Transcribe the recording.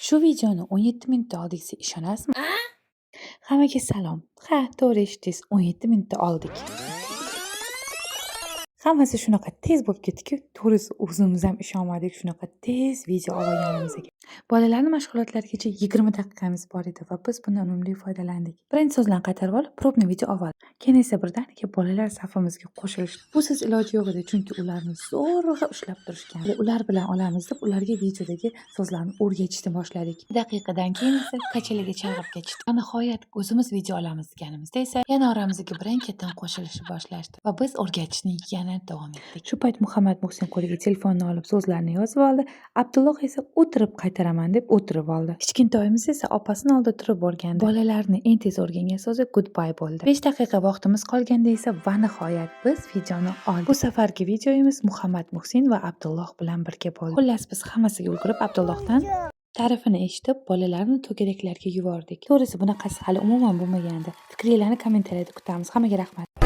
Shu videoni 17 minutda oldik, siz ishonasizmi? Hammaga salom. Ha, to'g'ri eshitdingiz, 17 minutda oldik. Hammasi shunaqa tez bo'lib ketdi-ku, to'g'risi o'zimiz ham ishonmadik shunaqa tez video olganimizga. Bolalarning mashg'ulotlarigacha 20 daqiqamiz bor edi va biz bundan unumli foydalandik. Birinchi so'zlarni qaytarib olib, probni video oldik. Keyin esa birdaniga bolalar safimizga qo'shilishdi. Busiz iloji yo'q edi, chunki ularni zo'rg'a ushlab turishgan. Ular bilan olamiz deb ularga videodagi so'zlarni o'rgatishni boshladik. Bir daqiqadan keyin esa kachalaga chalg'ib ketishdi. Va nihoyat o'zimiz video olamiz deganimizda esa yana oramizga birin-ketin qo'shilishni boshlashdi va biz o'rgatishni yana davom etdik. Shu payt Muhammad Muhsin qo'liga telefonni olib so'zlarni yozib oldi. Abdulloh esa o'tirib qaytaraman deb o'tirib oldi. Kichkintoyimiz esa opasini oldida turib o'rgandi. Bolalarning eng tez o'rgangan so'zi goodbye bo'ldi. 5 daqiqa vaqtimiz qolganda esa va nihoyat biz videoni oldik. Bu safargi videomiz Muhammad Muhsin va Abdulloh bilan birga bo'ldi. Xullas biz hammasiga ulgurib Abdullohdan ta'rifini eshitib, bolalarni to'garaklarga yubordik. To'g'risi bunaqasi hali umuman bo'lmagandi. Fikringizni kommentariyada kutamiz. Hammaga rahmat.